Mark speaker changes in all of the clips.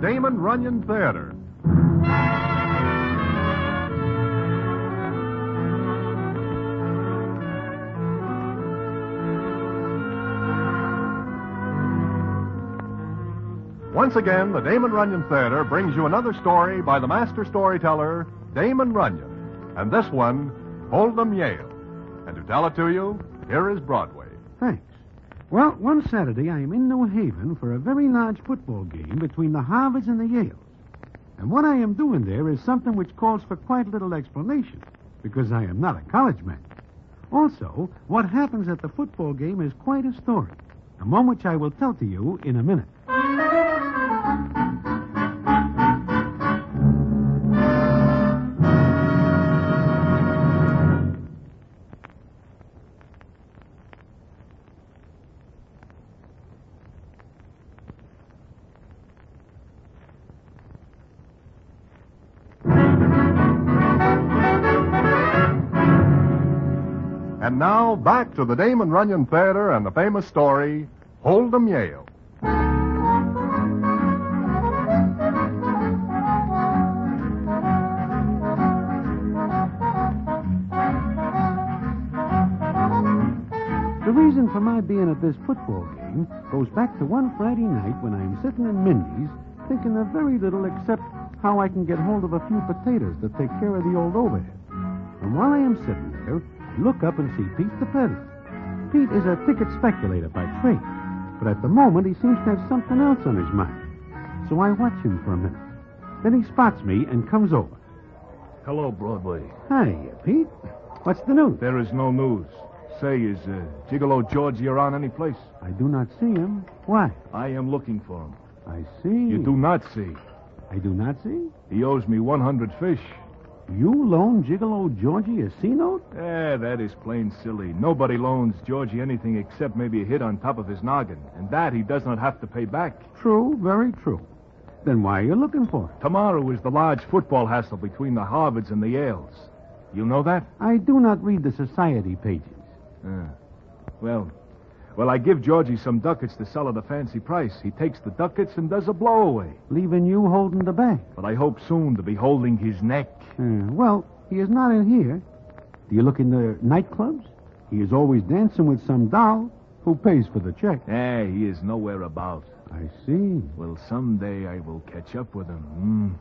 Speaker 1: Damon Runyon Theater. Once again, the Damon Runyon Theater brings you another story by the master storyteller, Damon Runyon. And this one, Hold'em Yale. And to tell it to you, here is Broadway.
Speaker 2: Thanks. Well, one Saturday I am in New Haven for a very large football game between the Harvards and the Yales. And what I am doing there is something which calls for quite little explanation, because I am not a college man. Also, what happens at the football game is quite a story, and one which I will tell to you in a minute.
Speaker 1: And now, back to the Damon Runyon Theater and the famous story, Hold'em Yale.
Speaker 2: The reason for my being at this football game goes back to one Friday night when I am sitting in Mindy's thinking of very little except how I can get hold of a few potatoes to take care of the old overhead. And while I am sitting there, I look up and see Pete the peddler. Pete is a ticket speculator by trade, but at the moment he seems to have something else on his mind. So I watch him for a minute. Then he spots me and comes over.
Speaker 3: Hello, Broadway.
Speaker 2: Hi, Pete. What's the news?
Speaker 3: There is no news. Say, is Gigolo Georgie around any place?
Speaker 2: I do not see him. Why?
Speaker 3: I am looking for him.
Speaker 2: I see.
Speaker 3: You do not see.
Speaker 2: I do not see?
Speaker 3: He owes me 100 fish.
Speaker 2: You loan Gigolo Georgie a C-note?
Speaker 3: That is plain silly. Nobody loans Georgie anything except maybe a hit on top of his noggin. And that he does not have to pay back.
Speaker 2: True, very true. Then why are you looking for it?
Speaker 3: Tomorrow is the large football hassle between the Harvards and the Yales. You know that?
Speaker 2: I do not read the society pages.
Speaker 3: Well, I give Georgie some ducats to sell at a fancy price. He takes the ducats and does a blowaway.
Speaker 2: Leaving you holding the bag.
Speaker 3: But I hope soon to be holding his neck.
Speaker 2: Well, he is not in here. Do you look in the nightclubs? He is always dancing with some doll. Who pays for the check?
Speaker 3: He is nowhere about.
Speaker 2: I see.
Speaker 3: Well, someday I will catch up with him.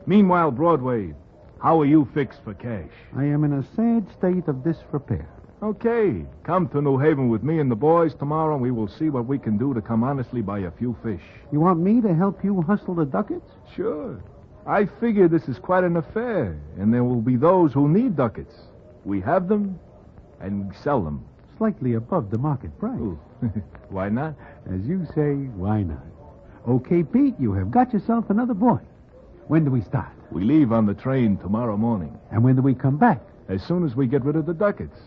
Speaker 3: Meanwhile, Broadway, how are you fixed for cash?
Speaker 2: I am in a sad state of disrepair.
Speaker 3: Okay. Come to New Haven with me and the boys tomorrow, and we will see what we can do to come honestly by a few fish.
Speaker 2: You want me to help you hustle the ducats?
Speaker 3: Sure. I figure this is quite an affair, and there will be those who need ducats. We have them, and we sell them.
Speaker 2: Slightly above the market price.
Speaker 3: Ooh. Why not?
Speaker 2: As you say, why not? Okay, Pete, you have got yourself another boy. When do we start?
Speaker 3: We leave on the train tomorrow morning.
Speaker 2: And when do we come back?
Speaker 3: As soon as we get rid of the ducats.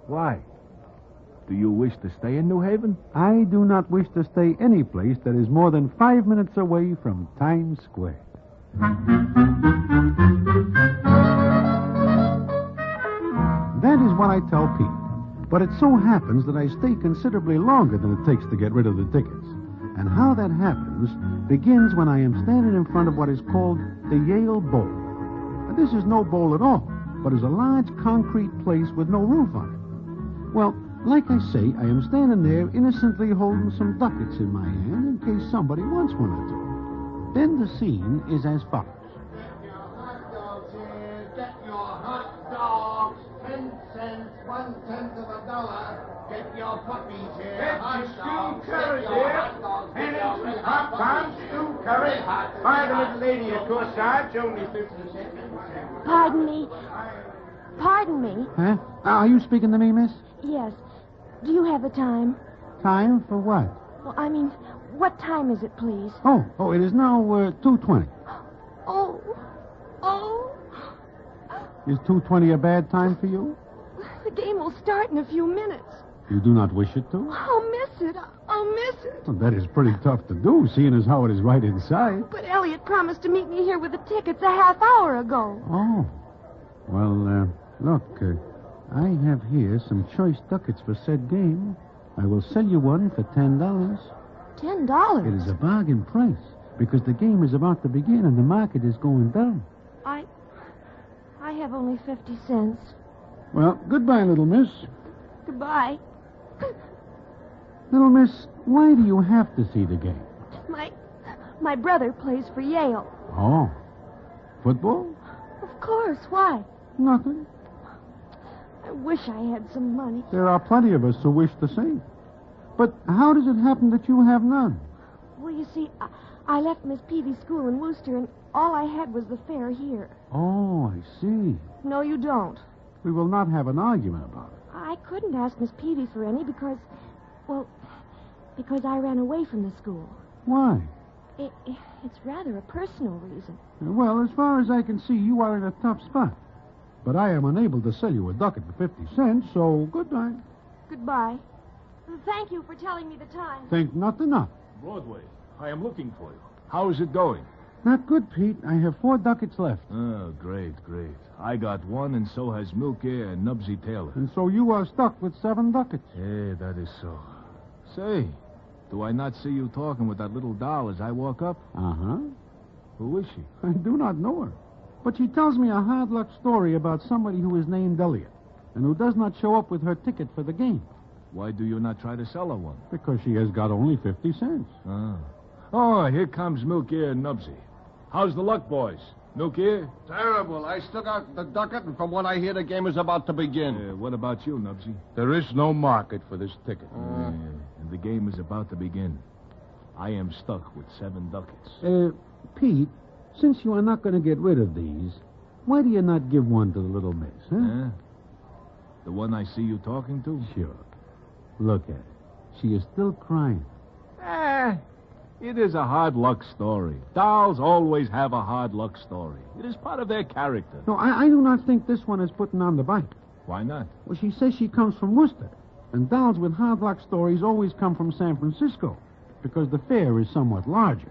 Speaker 3: Why? Do you wish to stay in New Haven?
Speaker 2: I do not wish to stay any place that is more than 5 minutes away from Times Square. That is what I tell Pete. But it so happens that I stay considerably longer than it takes to get rid of the tickets. And how that happens begins when I am standing in front of what is called the Yale Bowl. Now, this is no bowl at all, but is a large concrete place with no roof on it. Well, like I say, I am standing there innocently holding some ducats in my hand in case somebody wants one or two. Then the scene is as follows.
Speaker 4: Get your hot dogs here. Get your hot dogs. 10 cents, 1/10 of a dollar. Get your puppies here.
Speaker 5: Get
Speaker 4: hot
Speaker 5: your stew
Speaker 4: dogs.
Speaker 5: curry
Speaker 4: Get your
Speaker 5: here.
Speaker 4: hot dogs.
Speaker 5: And
Speaker 4: Get
Speaker 5: it's
Speaker 4: your
Speaker 5: hot pound
Speaker 4: puppies
Speaker 5: stew
Speaker 4: here.
Speaker 5: curry.
Speaker 4: Hot,
Speaker 5: By the
Speaker 4: hot,
Speaker 5: little lady at courtside, only 50 cents.
Speaker 6: Pardon me. Pardon me.
Speaker 2: Huh? Are you speaking to me, miss?
Speaker 6: Yes. Do you have a time?
Speaker 2: Time for what?
Speaker 6: Well, I mean, what time is it, please?
Speaker 2: Oh, it is now 2:20.
Speaker 6: Oh.
Speaker 2: Is 2:20 a bad time for you?
Speaker 6: The game will start in a few minutes.
Speaker 2: You do not wish it to?
Speaker 6: I'll miss it. I'll miss it.
Speaker 2: Well, that is pretty tough to do, seeing as how it is right inside.
Speaker 6: But Elliot promised to meet me here with the tickets a half hour ago.
Speaker 2: Oh. Well, look, I have here some choice ducats for said game. I will sell you one for $10.
Speaker 6: $10?
Speaker 2: It is a bargain price, because the game is about to begin and the market is going down.
Speaker 6: I have only 50 cents.
Speaker 2: Well, goodbye, little miss.
Speaker 6: Goodbye.
Speaker 2: Little miss, why do you have to see the game?
Speaker 6: My brother plays for Yale.
Speaker 2: Oh. Football?
Speaker 6: Of course. Why?
Speaker 2: Nothing.
Speaker 6: I wish I had some money.
Speaker 2: There are plenty of us who wish the same. But how does it happen that you have none?
Speaker 6: Well, you see, I left Miss Peavy's school in Worcester, and all I had was the fare here.
Speaker 2: Oh, I see.
Speaker 6: No, you don't.
Speaker 2: We will not have an argument about it.
Speaker 6: I couldn't ask Miss Peavy for any because I ran away from the school.
Speaker 2: Why?
Speaker 6: It's rather a personal reason.
Speaker 2: Well, as far as I can see, you are in a tough spot. But I am unable to sell you a ducat for 50 cents, so goodbye.
Speaker 6: Goodbye. Thank you for telling me the time.
Speaker 2: Think nothing of.
Speaker 3: Broadway, I am looking for you. How is it going?
Speaker 2: Not good, Pete. I have 4 ducats left.
Speaker 3: Oh, great. I got one, and so has Milky and Nubsy Taylor.
Speaker 2: And so you are stuck with 7 ducats.
Speaker 3: Yeah, that is so. Say, do I not see you talking with that little doll as I walk up?
Speaker 2: Uh-huh.
Speaker 3: Who is she?
Speaker 2: I do not know her. But she tells me a hard luck story about somebody who is named Elliot and who does not show up with her ticket for the game.
Speaker 3: Why do you not try to sell her one?
Speaker 2: Because she has got only 50 cents.
Speaker 3: Oh, here comes Milky and Nubsy. How's the luck, boys? Milky?
Speaker 5: Terrible. I stuck out the ducat, and from what I hear, the game is about to begin.
Speaker 3: What about you, Nubsy?
Speaker 5: There is no market for this ticket.
Speaker 3: And the game is about to begin. I am stuck with 7 ducats.
Speaker 2: Pete, since you are not going to get rid of these, why do you not give one to the little miss, huh?
Speaker 3: The one I see you talking to?
Speaker 2: Sure. Look at her. She is still crying.
Speaker 3: It is a hard luck story. Dolls always have a hard luck story. It is part of their character.
Speaker 2: No, I do not think this one is putting on the bite.
Speaker 3: Why not?
Speaker 2: Well, she says she comes from Worcester, and dolls with hard luck stories always come from San Francisco, because the fare is somewhat larger.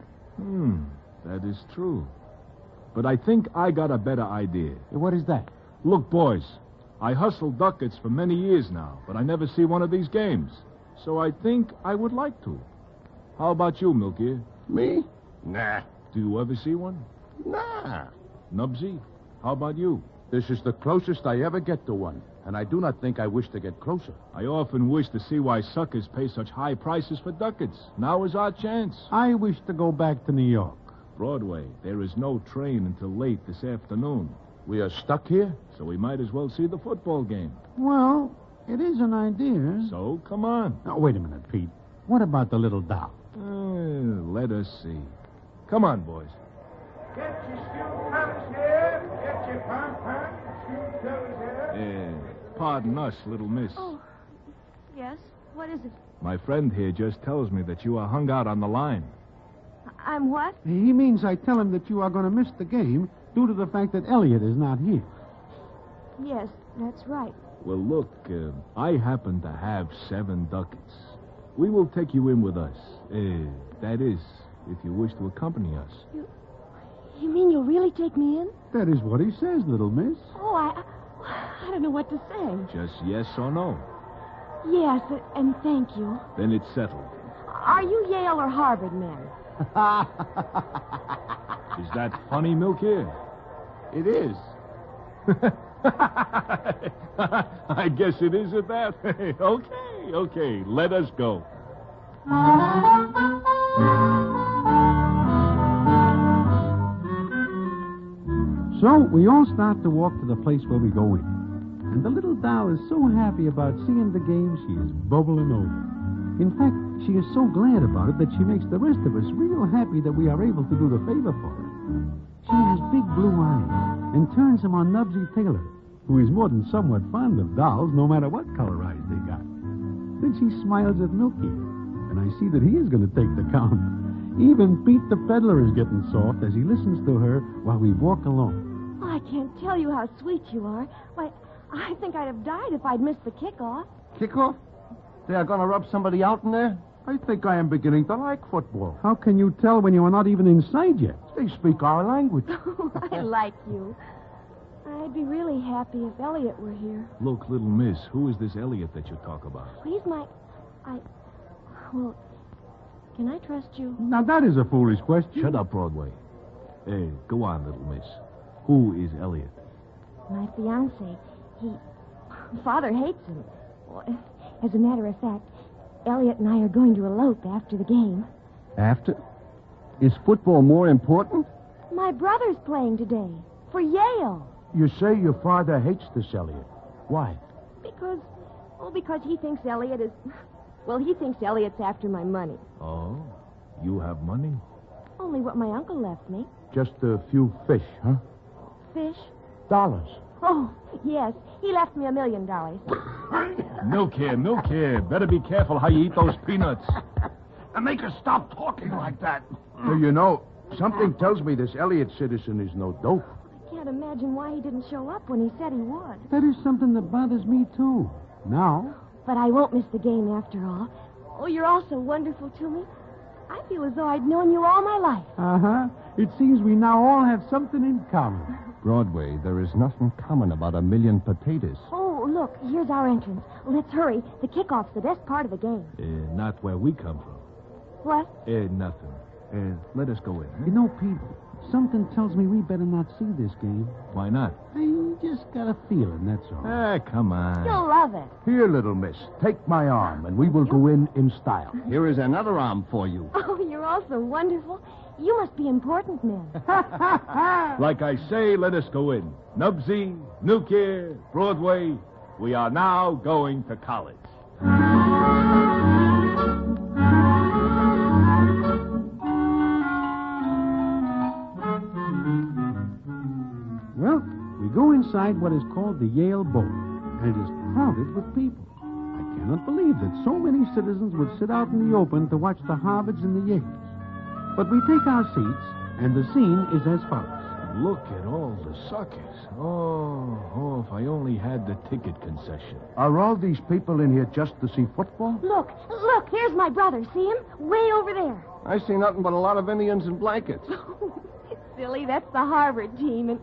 Speaker 3: That is true. But I think I got a better idea.
Speaker 2: What is that?
Speaker 3: Look, boys, I hustled ducats for many years now, but I never see one of these games. So I think I would like to. How about you, Milky?
Speaker 5: Me? Nah.
Speaker 3: Do you ever see one?
Speaker 5: Nah.
Speaker 3: Nubsy, how about you?
Speaker 7: This is the closest I ever get to one, and I do not think I wish to get closer.
Speaker 3: I often wish to see why suckers pay such high prices for ducats. Now is our chance.
Speaker 2: I wish to go back to New York.
Speaker 3: Broadway, there is no train until late this afternoon.
Speaker 7: We are stuck here?
Speaker 3: So we might as well see the football game.
Speaker 2: Well, it is an idea.
Speaker 3: So, come on.
Speaker 2: Now, wait a minute, Pete. What about the little doll?
Speaker 3: Let us see. Come on, boys.
Speaker 5: Get your steel pumps here. Get your pump. Steel toes here.
Speaker 3: Pardon us, little miss.
Speaker 6: Oh, yes? What is it?
Speaker 3: My friend here just tells me that you are hung out on the line.
Speaker 6: I'm what?
Speaker 2: He means I tell him that you are going to miss the game due to the fact that Elliot is not here.
Speaker 6: Yes, that's right.
Speaker 3: Well, look, I happen to have 7 ducats. We will take you in with us. That is, if you wish to accompany us.
Speaker 6: You mean you'll really take me in?
Speaker 2: That is what he says, little miss.
Speaker 6: Oh, I don't know what to say.
Speaker 3: Just yes or no.
Speaker 6: Yes, and thank you.
Speaker 3: Then it's settled.
Speaker 6: Are you Yale or Harvard men?
Speaker 3: Is that funny, Milky?
Speaker 7: It is.
Speaker 3: I guess it is at that. Okay, let us go.
Speaker 2: So we all start to walk to the place where we go in. And the little doll is so happy about seeing the game, she is bubbling over. In fact, she is so glad about it that she makes the rest of us real happy that we are able to do the favor for her. She has big blue eyes and turns them on Nubsy Taylor, who is more than somewhat fond of dolls, no matter what color eyes they got. Then she smiles at Milky, and I see that he is going to take the count. Even Pete the peddler is getting soft as he listens to her while we walk along.
Speaker 6: Oh, I can't tell you how sweet you are. Why, I think I'd have died if I'd missed the kickoff.
Speaker 7: Kickoff? They are going to rub somebody out in there? I think I am beginning to like football.
Speaker 2: How can you tell when you are not even inside yet?
Speaker 7: They speak our language.
Speaker 6: I like you. I'd be really happy if Elliot were here.
Speaker 3: Look, little miss, who is this Elliot that you talk about?
Speaker 6: He's my... Well, Can I trust you?
Speaker 2: Now, that is a foolish question.
Speaker 3: Shut up, Broadway. Go on, little miss. Who is Elliot?
Speaker 6: My fiancé. Father hates him. Well, as a matter of fact, Elliot and I are going to elope after the game.
Speaker 7: After? Is football more important?
Speaker 6: My brother's playing today. For Yale.
Speaker 7: You say your father hates this Elliot. Why?
Speaker 6: Because he thinks Elliot is... Well, he thinks Elliot's after my money.
Speaker 3: Oh, you have money?
Speaker 6: Only what my uncle left me.
Speaker 7: Just a few fish, huh?
Speaker 6: Fish?
Speaker 7: Dollars.
Speaker 6: Oh, yes. He left me $1 million.
Speaker 3: Milk here. Better be careful how you eat those peanuts.
Speaker 7: And make her stop talking like that. You know, something tells me this Elliot citizen is no dope.
Speaker 6: I can't imagine why he didn't show up when he said he would.
Speaker 2: That is something that bothers me, too. Now?
Speaker 6: But I won't miss the game after all. Oh, you're all so wonderful to me. I feel as though I'd known you all my life.
Speaker 2: Uh-huh. It seems we now all have something in common.
Speaker 7: Broadway, there is nothing common about 1 million potatoes.
Speaker 6: Oh, look, here's our entrance. Let's hurry. The kickoff's the best part of the game.
Speaker 3: Not where we come from.
Speaker 6: What?
Speaker 3: Nothing. Let us go in.
Speaker 2: You know, Pete, something tells me we better not see this game.
Speaker 3: Why not?
Speaker 2: I just got a feeling, that's all.
Speaker 3: Come on.
Speaker 6: You'll love it.
Speaker 7: Here, little miss, take my arm, and we will go in style. Here is another arm for you.
Speaker 6: Oh, you're all so wonderful. You must be important men.
Speaker 3: Like I say, let us go in. Nubsy, Nuclear, Broadway, we are now going to college.
Speaker 2: Well, we go inside what is called the Yale Bowl, and it is crowded with people. I cannot believe that so many citizens would sit out in the open to watch the Harvards and the Yales. But we take our seats, and the scene is as follows.
Speaker 3: Look at all the suckers. Oh, if I only had the ticket concession.
Speaker 7: Are all these people in here just to see football?
Speaker 6: Look, here's my brother. See him? Way over there.
Speaker 7: I see nothing but a lot of Indians in blankets.
Speaker 6: Silly, that's the Harvard team, and...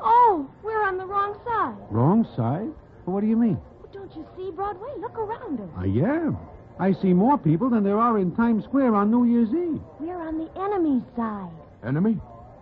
Speaker 6: Oh, we're on the wrong side.
Speaker 2: Wrong side? What do you mean?
Speaker 6: Don't you see, Broadway? Look around us.
Speaker 2: I am. I see more people than there are in Times Square on New Year's Eve.
Speaker 6: We're on the enemy's side.
Speaker 7: Enemy?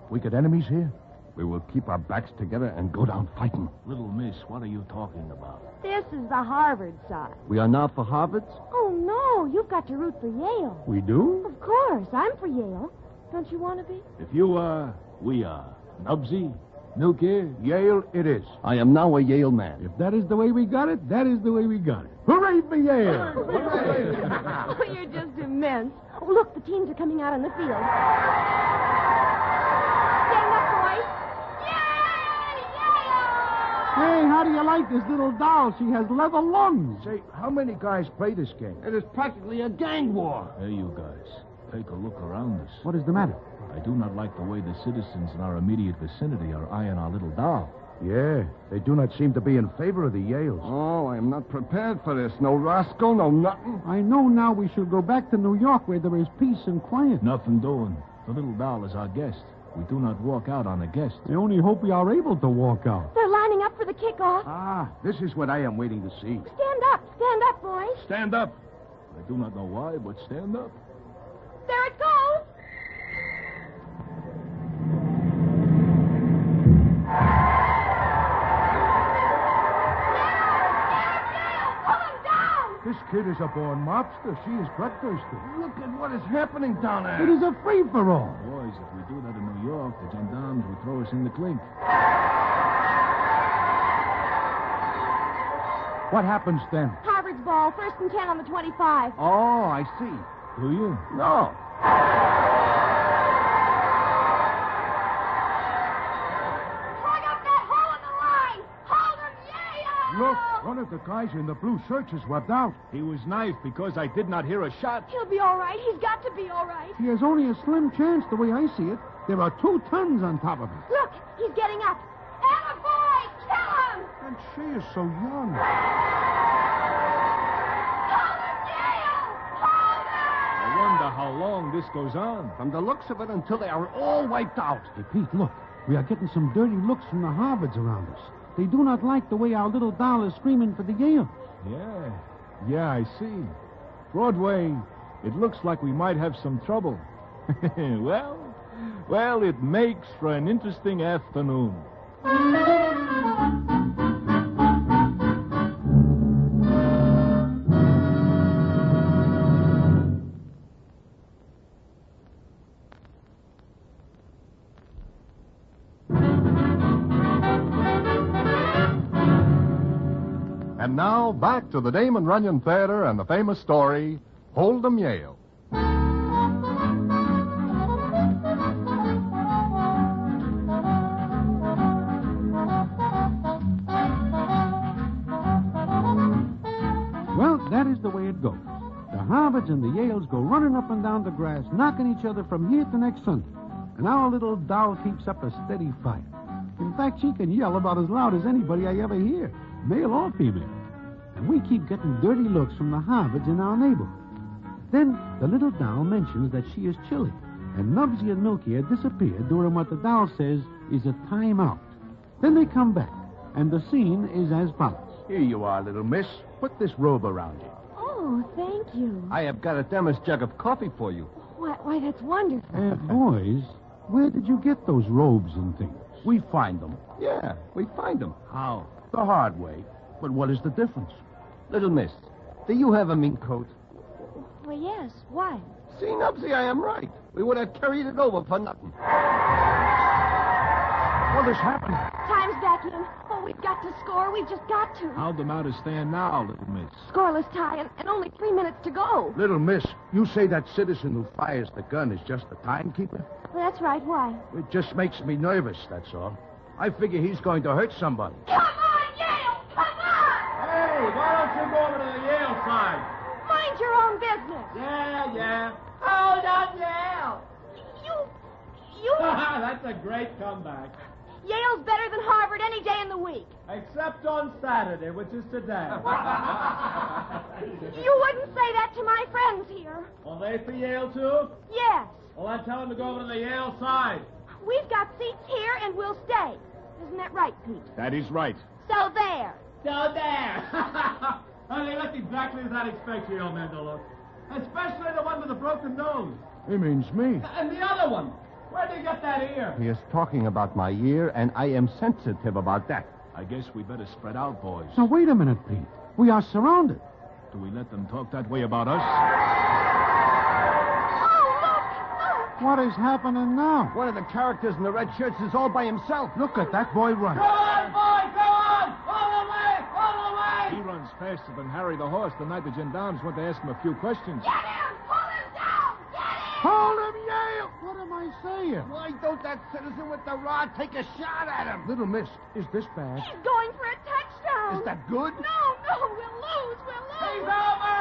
Speaker 7: We got enemies here? We will keep our backs together and go down fighting.
Speaker 3: Little miss, what are you talking about?
Speaker 6: This is the Harvard side.
Speaker 7: We are now for Harvard's?
Speaker 6: Oh, no. You've got to root for Yale.
Speaker 2: We do?
Speaker 6: Of course. I'm for Yale. Don't you want to be?
Speaker 3: If you are, we are. Nubsy, Nuclear.
Speaker 7: Yale it is. I am now a Yale man.
Speaker 2: If that is the way we got it, that is the way we got it. Hooray for Yale!
Speaker 6: Oh, you're just immense. Oh, look, the teams are coming out on the field. Stand up, boys. Yay! Yale!
Speaker 2: Hey, how do you like this little doll? She has leather lungs.
Speaker 7: Say, how many guys play this game? It is practically a gang war.
Speaker 3: Hey, you guys, take a look around us.
Speaker 2: What is the matter?
Speaker 3: I do not like the way the citizens in our immediate vicinity are eyeing our little doll.
Speaker 7: Yeah, they do not seem to be in favor of the Yales. Oh, I am not prepared for this. No rascal, no nothing.
Speaker 2: I know now we shall go back to New York where there is peace and quiet.
Speaker 3: Nothing doing. The little doll is our guest. We do not walk out on a guest.
Speaker 2: I only hope we are able to walk out.
Speaker 6: They're lining up for the kickoff.
Speaker 7: Ah, this is what I am waiting to see.
Speaker 6: Stand up, boys.
Speaker 3: Stand up. I do not know why, but stand up.
Speaker 6: There it goes.
Speaker 7: This kid is a born mobster. She is bloodthirsty. Look at what is happening down there.
Speaker 2: It is a free-for-all.
Speaker 3: Boys, if we do that in New York, the gendarmes will throw us in the clink.
Speaker 7: What happens then?
Speaker 6: Harvard's ball, 1st and 10 on the 25.
Speaker 7: Oh, I see.
Speaker 3: Do you?
Speaker 7: No.
Speaker 6: Plug up that hole in the line. Hold him, Yale!
Speaker 7: Look, one of the guys in the blue shirts is webbed out.
Speaker 3: He was knifed because I did not hear a shot.
Speaker 6: He'll be all right. He's got to be all right.
Speaker 2: He has only a slim chance the way I see it. There are 2 tons on top of him.
Speaker 6: Look, he's getting up. Emma, boy, kill him!
Speaker 7: And she is so young.
Speaker 6: Hold him, Yale! Hold him!
Speaker 3: I wonder how long this goes on.
Speaker 7: From the looks of it, until they are all wiped out.
Speaker 2: Hey, Pete, look. We are getting some dirty looks from the Harvards around us. They do not like the way our little doll is screaming for the Yale.
Speaker 3: Yeah, I see. Broadway, It looks like we might have some trouble. Well, it makes for an interesting afternoon.
Speaker 1: And now, back to the Damon Runyon Theater and the famous story, Hold 'em Yale.
Speaker 2: Well, that is the way it goes. The Harvards and the Yales go running up and down the grass, knocking each other from here to next Sunday. And our little doll keeps up a steady fight. In fact, she can yell about as loud as anybody I ever hear, male or female. And we keep getting dirty looks from the Harvards in our neighborhood. Then the little doll mentions that she is chilly, and Nubsy and Milky had disappeared during what the doll says is a timeout. Then they come back, and the scene is as follows.
Speaker 7: Here you are, little miss. Put this robe around you.
Speaker 6: Oh, thank you.
Speaker 8: I have got a thermos jug of coffee for you.
Speaker 6: Why, that's wonderful.
Speaker 2: Boys, where did you get those robes and things?
Speaker 7: We find them.
Speaker 8: Yeah, we find them.
Speaker 3: How?
Speaker 7: The hard way. But what is the difference?
Speaker 8: Little miss, do you have a mink coat?
Speaker 6: Well, yes. Why?
Speaker 8: See, Nubsy, I am right. We would have carried it over for nothing.
Speaker 7: What has happened?
Speaker 6: Time's back in. Oh, we've got to score. We've just got to.
Speaker 3: How'd the matter stand now, little miss?
Speaker 6: Scoreless tie and only 3 minutes to go.
Speaker 7: Little miss, you say that citizen who fires the gun is just the timekeeper?
Speaker 6: Well, that's right. Why?
Speaker 7: It just makes me nervous, that's all. I figure he's going to hurt somebody.
Speaker 6: Come on, Yale! Come on!
Speaker 5: Hey, why don't you go over to the Yale side?
Speaker 6: Mind your own business.
Speaker 5: Yeah. Hold on, Yale.
Speaker 6: You...
Speaker 5: That's a great comeback.
Speaker 6: Yale's better than Harvard any day in the week.
Speaker 5: Except on Saturday, which is today.
Speaker 6: You wouldn't say that to my friends here.
Speaker 5: Well, they for Yale, too?
Speaker 6: Yes.
Speaker 5: Well, then tell them to go over to the Yale side.
Speaker 6: We've got seats here and we'll stay. Isn't that right, Pete?
Speaker 3: That is right.
Speaker 6: So there.
Speaker 5: So there. They look exactly as I'd expect you, old man to look. Especially the one with the broken nose.
Speaker 7: He means me.
Speaker 5: And the other one. Where'd you get that ear?
Speaker 8: He is talking about my ear, and I am sensitive about that.
Speaker 3: I guess we better spread out, boys.
Speaker 2: Now, wait a minute, Pete. We are surrounded.
Speaker 3: Do we let them talk that way about us?
Speaker 6: Oh, look!
Speaker 2: What is happening now?
Speaker 8: One of the characters in the red shirts is all by himself.
Speaker 2: Look at that boy run.
Speaker 5: Go on, boy, go on! All the way! All the way!
Speaker 3: He runs faster than Harry the horse the night the gendarmes went to ask him a few questions.
Speaker 6: Get him! Pull him down! Get him!
Speaker 2: Hold him, Yale! What am I saying?
Speaker 8: Why don't that citizen with the rod take a shot at him?
Speaker 7: Little miss, is this bad?
Speaker 6: He's going for a touchdown.
Speaker 8: Is that good?
Speaker 6: No, we'll lose.
Speaker 5: He's over! He's over!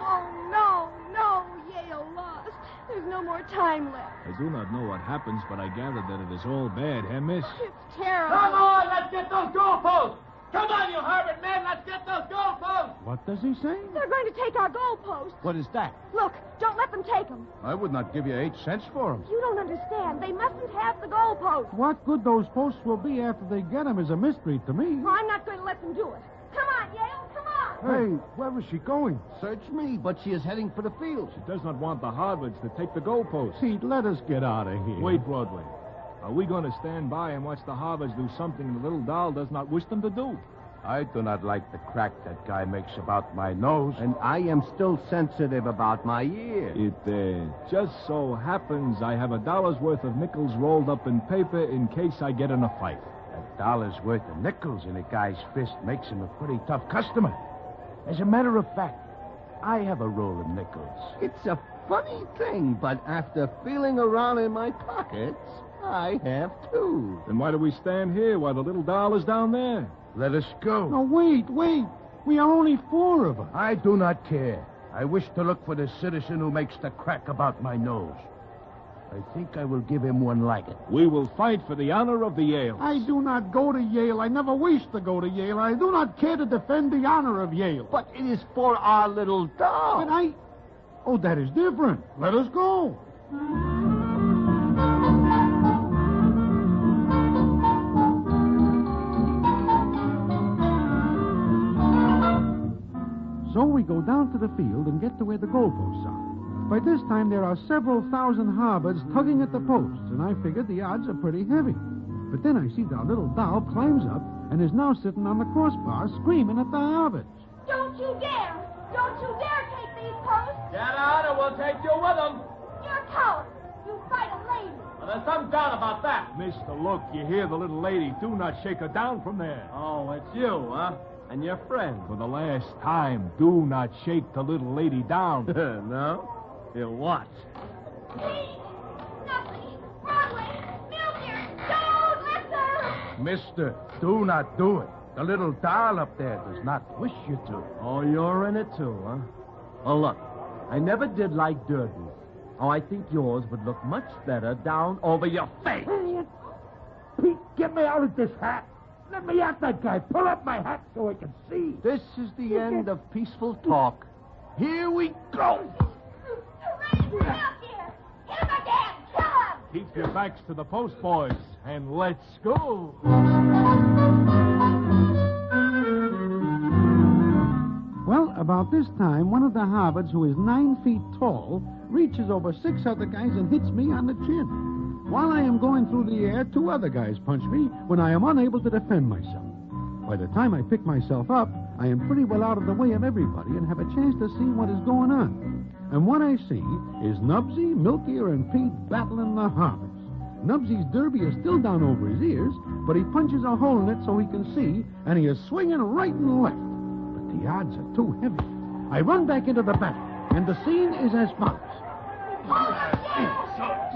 Speaker 6: Oh, no, Yale lost. There's no more time left.
Speaker 3: I do not know what happens, but I gather that it is all bad, eh, miss?
Speaker 6: It's terrible.
Speaker 5: Come on, let's get those goalposts! Come on, you Harvard men, let's get those goalposts!
Speaker 2: What does he say?
Speaker 6: They're going to take our goalposts.
Speaker 8: What is that?
Speaker 6: Look, don't let them take them.
Speaker 7: I would not give you 8 cents for him.
Speaker 6: You don't understand. They mustn't have the goalposts.
Speaker 2: What good those posts will be after they get him is a mystery to me.
Speaker 6: Well, I'm not going to let them do it. Come on, Yale, come on.
Speaker 7: Hey, where is she going?
Speaker 8: Search me, but she is heading for the field.
Speaker 3: She does not want the Harvards to take the goalposts.
Speaker 2: Pete, let us get out of here.
Speaker 3: Wait, Broadway. Are we going to stand by and watch the Harvards do something the little doll does not wish them to do?
Speaker 7: I do not like the crack that guy makes about my nose.
Speaker 8: And I am still sensitive about my ear.
Speaker 3: It just so happens I have $1 worth of nickels rolled up in paper in case I get in a fight.
Speaker 7: $1 worth of nickels in a guy's fist makes him a pretty tough customer. As a matter of fact, I have a roll of nickels.
Speaker 8: It's a funny thing, but after feeling around in my pockets, I have too.
Speaker 3: Then why do we stand here while the little doll is down there?
Speaker 7: Let us go.
Speaker 2: No, wait. We are only 4 of us.
Speaker 7: I do not care. I wish to look for the citizen who makes the crack about my nose. I think I will give him one like it.
Speaker 3: We will fight for the honor of the Yale.
Speaker 2: I do not go to Yale. I never wish to go to Yale. I do not care to defend the honor of Yale.
Speaker 8: But it is for our little doll.
Speaker 2: But Oh, that is different. Let us go. go down to the field and get to where the goalposts are. By this time, there are several thousand Harvards tugging at the posts, and I figured the odds are pretty heavy. But then I see that our little doll climbs up and is now sitting on the crossbar screaming at the Harvards.
Speaker 6: Don't you dare! Don't you dare take these posts!
Speaker 5: Get out or we'll take you with them.
Speaker 6: You're a coward! You fight a lady!
Speaker 5: Well, there's some doubt about that.
Speaker 3: Mister, look, you hear the little lady. Do not shake her down from there.
Speaker 8: Oh, it's you, huh? And your friend.
Speaker 3: For the last time, do not shake the little lady down.
Speaker 8: No? You'll watch.
Speaker 6: Pete! Nothing! Broadway! Milner! Don't let her!
Speaker 7: Mister, do not do it. The little doll up there does not wish you to.
Speaker 8: Oh, you're in it too, huh? Well, look, I never did like derbies. Oh, I think yours would look much better down over your face.
Speaker 7: Pete, get me out of this hat. Let me at that guy. Pull up my hat so I can see.
Speaker 8: This is the end of peaceful talk. Here we go.
Speaker 6: Raise him up here! Hit him again! Kill him!
Speaker 3: Keep your backs to the post, boys, and let's go.
Speaker 2: Well, about this time, one of the Harvards, who is 9 feet tall, reaches over 6 other guys and hits me on the chin. While I am going through the air, 2 other guys punch me when I am unable to defend myself. By the time I pick myself up, I am pretty well out of the way of everybody and have a chance to see what is going on. And what I see is Nubsy, Milkier, and Pete battling the Harvards. Nubsy's derby is still down over his ears, but he punches a hole in it so he can see, and he is swinging right and left. But the odds are too heavy. I run back into the battle, and the scene is as follows.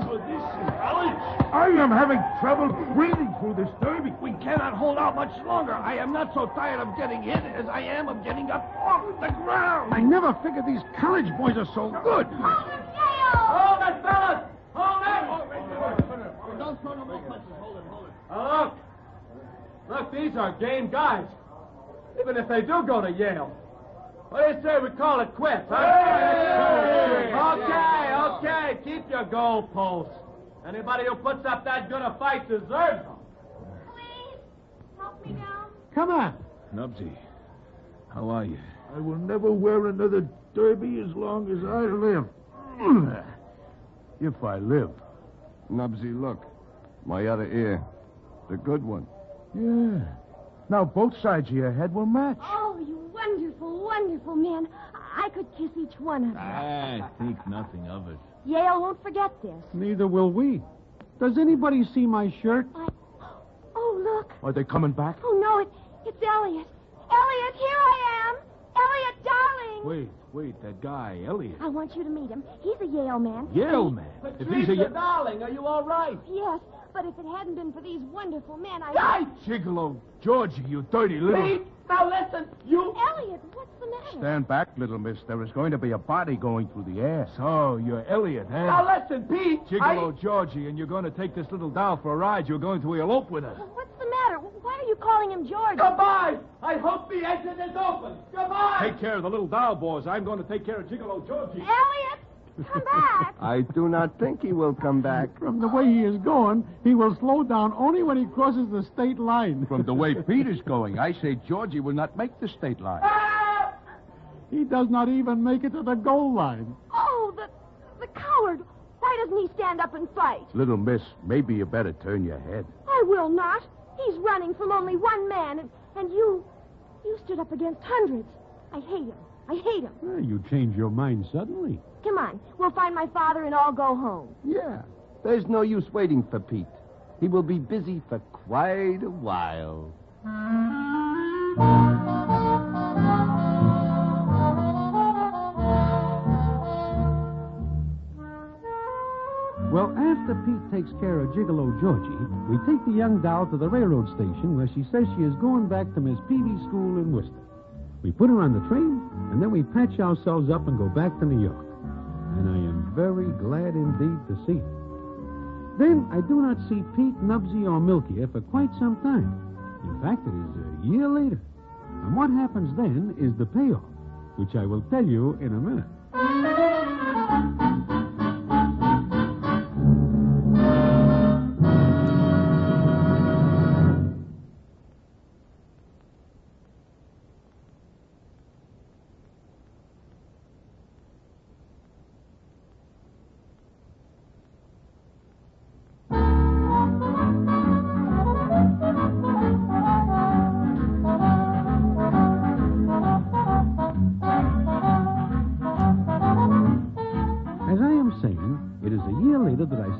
Speaker 5: So this is college?
Speaker 7: I am having trouble breathing through this derby.
Speaker 4: We cannot hold out much longer. I am not so tired of getting hit as I am of getting up off the ground.
Speaker 2: I never figured these college boys are so good.
Speaker 5: Hold it, fellas! Hold it!
Speaker 4: Don't throw no more punches. Hold it, hold it.
Speaker 5: Oh, look, these are game guys. Even if they do go to Yale. What do you say we call it quits, huh?
Speaker 4: Hey!
Speaker 5: Okay, keep your goalposts. Anybody who puts up that good a fight deserves them.
Speaker 6: Please, help me down.
Speaker 2: Come on.
Speaker 3: Nubsy, how are you?
Speaker 7: I will never wear another derby as long as I live. If I live.
Speaker 8: Nubsy, look. My other ear. The good one.
Speaker 7: Yeah. Now both sides of your head will match.
Speaker 6: Oh, you wonderful, wonderful man. I could kiss each one of you.
Speaker 3: I think nothing of it.
Speaker 6: Yale won't forget this.
Speaker 2: Neither will we. Does anybody see my shirt?
Speaker 6: Oh, look.
Speaker 7: Are they coming back?
Speaker 6: Oh, no, it's Elliot. Elliot, here I am. Elliot, darling.
Speaker 3: Wait, that guy, Elliot.
Speaker 6: I want you to meet him. He's a Yale man.
Speaker 3: Yale man. If he's
Speaker 5: Patricia, darling, are you all right?
Speaker 6: Yes, but if it hadn't been for these wonderful men,
Speaker 5: Guy!
Speaker 3: Gigolo, Georgie, you dirty little...
Speaker 5: Pete, now listen, you...
Speaker 6: Elliot, what's the matter?
Speaker 7: Stand back, little miss. There is going to be a body going through the air.
Speaker 3: So, you're Elliot, huh?
Speaker 5: Now listen, Pete.
Speaker 3: Gigolo, Georgie, and you're going to take this little doll for a ride. You're going to elope with her.
Speaker 6: What's the matter? Why are you calling him George?
Speaker 5: Goodbye. I hope the exit is open. Goodbye.
Speaker 3: Take care of the little doll, boys. I'm going to take care of Gigolo, Georgie.
Speaker 6: Elliot, come back.
Speaker 8: I do not think he will come back.
Speaker 2: From the way he is going, he will slow down only when he crosses the state line.
Speaker 7: From the way Pete is going, I say Georgie will not make the state line.
Speaker 2: He does not even make it to the goal line.
Speaker 6: Oh, the coward. Why doesn't he stand up and fight?
Speaker 7: Little miss, maybe you better turn your head.
Speaker 6: I will not. He's running from only one man, and you stood up against hundreds. I hate him. I hate him.
Speaker 2: Well, you change your mind suddenly.
Speaker 6: Come on, we'll find my father and all go home.
Speaker 8: Yeah. There's no use waiting for Pete. He will be busy for quite a while.
Speaker 2: Well, after Pete takes care of Gigolo Georgie, we take the young doll to the railroad station where she says she is going back to Miss Peavy's school in Worcester. We put her on the train, and then we patch ourselves up and go back to New York. And I am very glad indeed to see her. Then I do not see Pete, Nubsy, or Milky for quite some time. In fact, it is a year later. And what happens then is the payoff, which I will tell you in a minute.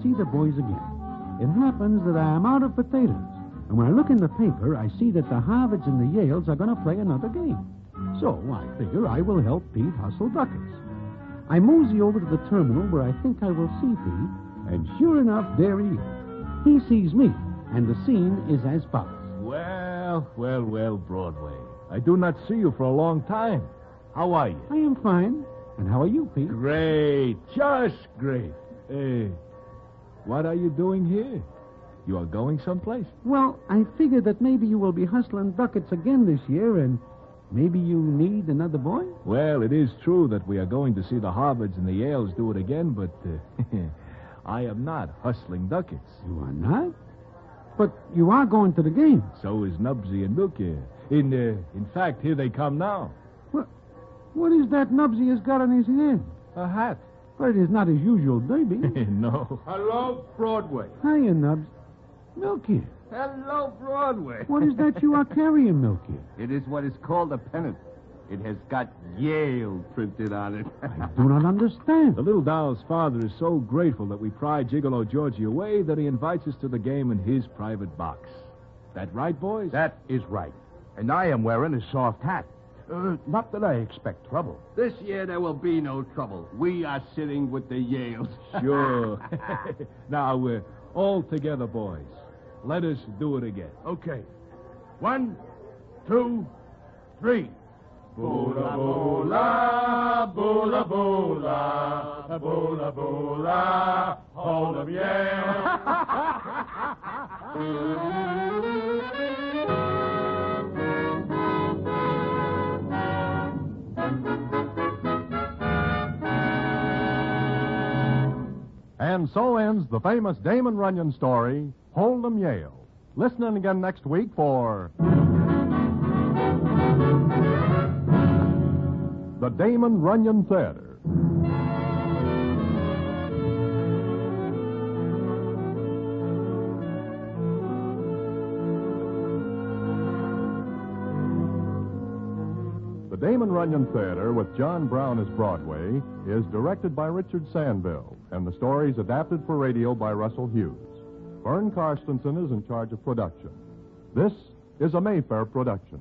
Speaker 2: see the boys again. It happens that I am out of potatoes. And when I look in the paper, I see that the Harvards and the Yales are going to play another game. So I figure I will help Pete hustle ducats. I mosey over to the terminal where I think I will see Pete, and sure enough, there he is. He sees me, and the scene is as follows.
Speaker 3: Well, Broadway. I do not see you for a long time. How are you?
Speaker 2: I am fine. And how are you, Pete?
Speaker 3: Great. Just great. Hey, what are you doing here? You are going someplace?
Speaker 2: Well, I figured that maybe you will be hustling ducats again this year, and maybe you need another boy?
Speaker 3: Well, it is true that we are going to see the Harvards and the Yales do it again, but I am not hustling ducats.
Speaker 2: You are not? But you are going to the game.
Speaker 3: So is Nubsy and Milky. In fact, here they come now.
Speaker 2: What is that Nubsy has got on his head?
Speaker 3: A hat.
Speaker 2: But it is not his usual derby.
Speaker 3: No.
Speaker 5: Hello, Broadway.
Speaker 2: Hiya, Nubs. Milky.
Speaker 5: Hello, Broadway.
Speaker 2: What is that you are carrying, Milky?
Speaker 9: It is what is called a pennant. It has got Yale printed on it.
Speaker 2: I do not understand.
Speaker 3: The little doll's father is so grateful that we pry Gigolo Georgie away that he invites us to the game in his private box. That right, boys?
Speaker 7: That is right. And I am wearing a soft hat. Not that I expect trouble.
Speaker 9: This year there will be no trouble. We are sitting with the Yales.
Speaker 3: Sure. Now, we're all together, boys. Let us do it again.
Speaker 7: Okay. 1, 2, 3.
Speaker 5: Boola, boola, boola, boola, boola, boola, hold 'em, Yale.
Speaker 1: And so ends the famous Damon Runyon story, Hold 'em Yale. Listen in again next week for the Damon Runyon Theater. The Damon Runyon Theater, with John Brown as Broadway, is directed by Richard Sandville, and the story is adapted for radio by Russell Hughes. Vern Karstensen is in charge of production. This is a Mayfair production.